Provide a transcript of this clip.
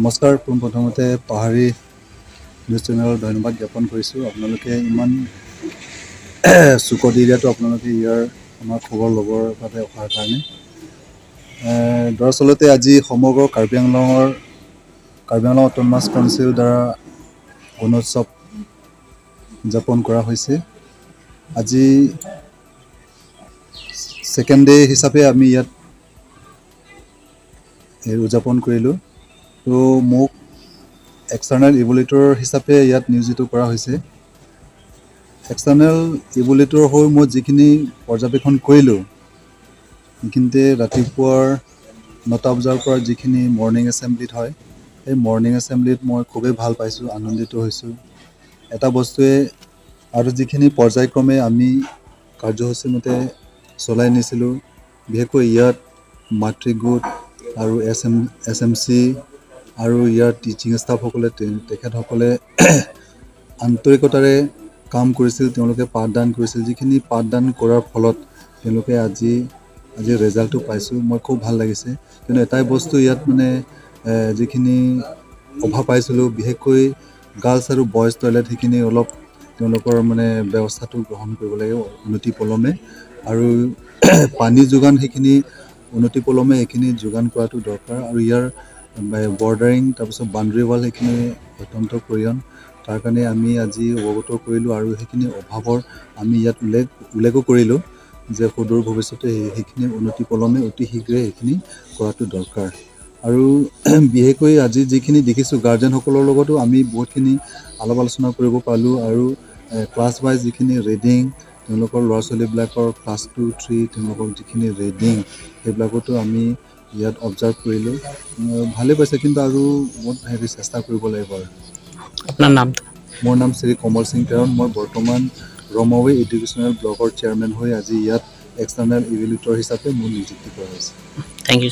নমস্কাৰ পোনপ্ৰথমতে পাহাৰী নিউজ চেনেলৰ ধন্যবাদ জ্ঞাপন কৰিছোঁ। আপোনালোকে ইমান চুকত এৰিয়াটো আপোনালোকে ইয়াৰ আমাৰ খবৰ ল'বৰ বাবে অহাৰ কাৰণে। দৰাচলতে আজি সমগ্ৰ কাৰ্বি আংলং অট'নমাছ কাউন্সিলৰ দ্বাৰা গুণোৎসৱ উদযাপন কৰা হৈছে। আজি ছেকেণ্ড ডে হিচাপে আমি ইয়াত উদযাপন কৰিলোঁ। তো মোক এক্সটাৰ্নেল ইভলিউটৰ হিচাপে ইয়াত নিয়োজিত কৰা হৈছে। এক্সটাৰ্নেল ইভলিউটৰ হৈ মই যিখিনি পৰ্যবেক্ষণ কৰিলোঁ, সেইখিনিতে ৰাতিপুৱাৰ 9টা বজাৰ পৰা যিখিনি মৰ্ণিং এছেম্বলিত হয়, সেই মৰ্ণিং এছেম্বলিত মই খুবেই ভাল পাইছোঁ, আনন্দিত হৈছোঁ। এটা বস্তুৱে আৰু যিখিনি পৰ্যায়ক্ৰমে আমি কাৰ্যসূচীমতে চলাই নিছিলোঁ, বিশেষকৈ ইয়াত মাতৃগোট আৰু SMC আৰু ইয়াৰ টিচিং ষ্টাফসকলে তেখেতসকলে আন্তৰিকতাৰে কাম কৰিছিল, তেওঁলোকে পাঠদান কৰিছিল। যিখিনি পাঠদান কৰাৰ ফলত তেওঁলোকে আজি ৰেজাল্টটো পাইছোঁ, মই খুব ভাল লাগিছে। কিন্তু এটাই বস্তু ইয়াত মানে যিখিনি অভাৱ পাইছিলোঁ, বিশেষকৈ গাৰ্লছ আৰু বইজ টয়লেট, সেইখিনি অলপ তেওঁলোকৰ মানে ব্যৱস্থাটো গ্ৰহণ কৰিব লাগে উন্নতি পলমে। আৰু পানী যোগান সেইখিনি উন্নতি পলমে সেইখিনি যোগান কৰাটো দৰকাৰ। আৰু ইয়াৰ বৰ্ডাৰিং তাৰপিছত বাউণ্ডেৰী ৱাল সেইখিনি অত্যন্ত প্ৰয়োজন। তাৰ কাৰণে আমি আজি অৱগত কৰিলোঁ আৰু সেইখিনি অভাৱৰ আমি ইয়াত উল্লেখো কৰিলোঁ যে সুদূৰ ভৱিষ্যতে সেইখিনি উন্নতি পলমে অতি শীঘ্ৰে সেইখিনি কৰাটো দৰকাৰ। আৰু বিশেষকৈ আজি যিখিনি দেখিছোঁ, গাৰ্জেনসকলৰ লগতো আমি বহুতখিনি আলাপ আলোচনা কৰিব পাৰিলোঁ। আৰু ক্লাছ ৱাইজ যিখিনি ৰিডিং, তেওঁলোকৰ ল'ৰা ছোৱালীবিলাকৰ ক্লাছ 2, 3 তেওঁলোকৰ যিখিনি ৰিডিং, সেইবিলাকতো আমি ইয়াত অবজাৰ্ভ কৰিলোঁ। ভালেই পাইছে, কিন্তু আৰু বহুত চেষ্টা কৰিব লাগিব। আৰু আপোনাৰ নাম? মোৰ নাম শ্ৰী কমল সিং তেৰণ। মই বৰ্তমান ৰমাৱে এডুকেশ্যনেল ব্লকৰ চেয়াৰমেন হৈ আজি ইয়াত এক্সটাৰ্নেল ইভেলুৱেটৰ হিচাপে মোৰ নিযুক্তি কৰা হৈছে। Thank U.